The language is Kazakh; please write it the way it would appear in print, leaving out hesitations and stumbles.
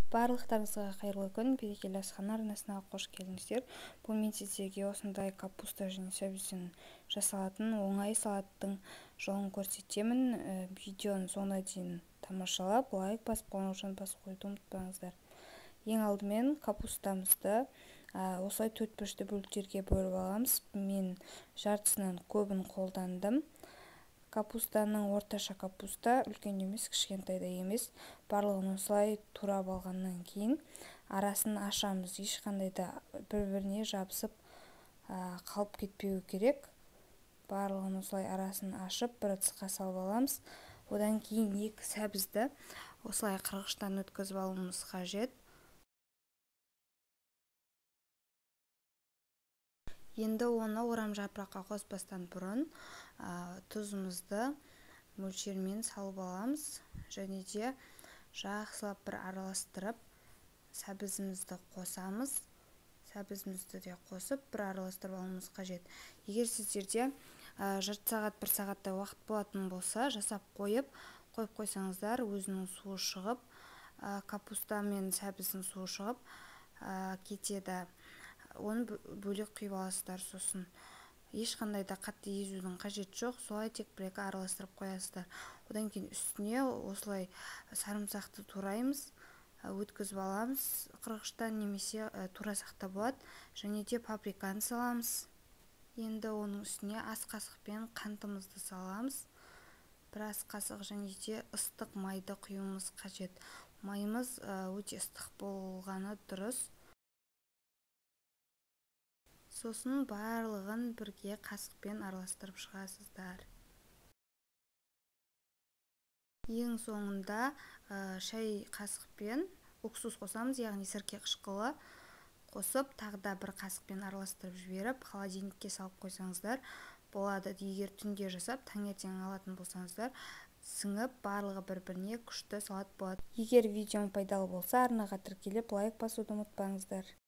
Барлықтарыңызға қайырлы күн, берекелі асхана арнасына қош келдіңіздер. Бұл мен сіздерге осындай капуста және сәбізден жасалатын оңай салаттың жолын көрсетемін. Видеоны соңына дейін тамашалап, лайк басып, қоңырауын басып қойды ұмытпаңыздар. Ең алдымен капустамызды осылай төрт бөлікті бөліктерге бөліп аламыз. Мен жартысынан көбін қолдандым. Капустаның орташа капуста, үлкен емес, кішкентай да емес. Барлығын осылай турап алғаннан кейін арасын ашамыз. Ешқандай да бір-біріне жабысып қалып кетпеу керек. Барлығын осылай арасын ашып, бір ыдысқа салып аламыз. Одан кейін екі сәбізді осылай қырғыштан өткізіп алуымыз қажет. Енді оны орам жапыраққа қоспастан бұрын тұзымызды мөлшермен салып аламыз. Және де жақсылап бір араластырып, сәбізімізді қосамыз. Сәбізімізді де қосып, бір араластырып алуымыз қажет. Егер сіздерде жарты сағат, бір сағаттай уақыт болатын болса, жасап қойып қойсаңыздар, өзінің суы шығып, капуста мен сәбіздің суы шығып кетеді. Оны бөлек құйып аласыздар. Сосын ешқандай да қатты езудің қажеті жоқ. Солай тек бір-екі араластырып қоясыздар. Одан кейін үстіне осылай сарымсақты тураймыз, өткізіп аламыз қырғыштан, немесе турасақ та болады. Және де паприканы саламыз. Енді оның үстіне ас қасықпен қантымызды саламыз. Бір ас қасық және де ыстық майды құюымыз қажет. Майымыз өте ыстық болғаны дұрыс. Сосын барлығын бірге қасықпен араластырып шығасыздар. Ең соңында шай қасықпен уксус қосамыз, яғни сірке қышқылы қосып, тағы да бір қасықпен араластырып жіберіп, холодильникке салып қойсаңыздар болады. Егер түнде жасап, таңертең алатын болсаңыздар, сіңіп, барлығы бір-біріне күшті салат болады. Егер видеом пайдалы болса, арнаға тіркеліп, лайк басуды ұмытпаңыздар.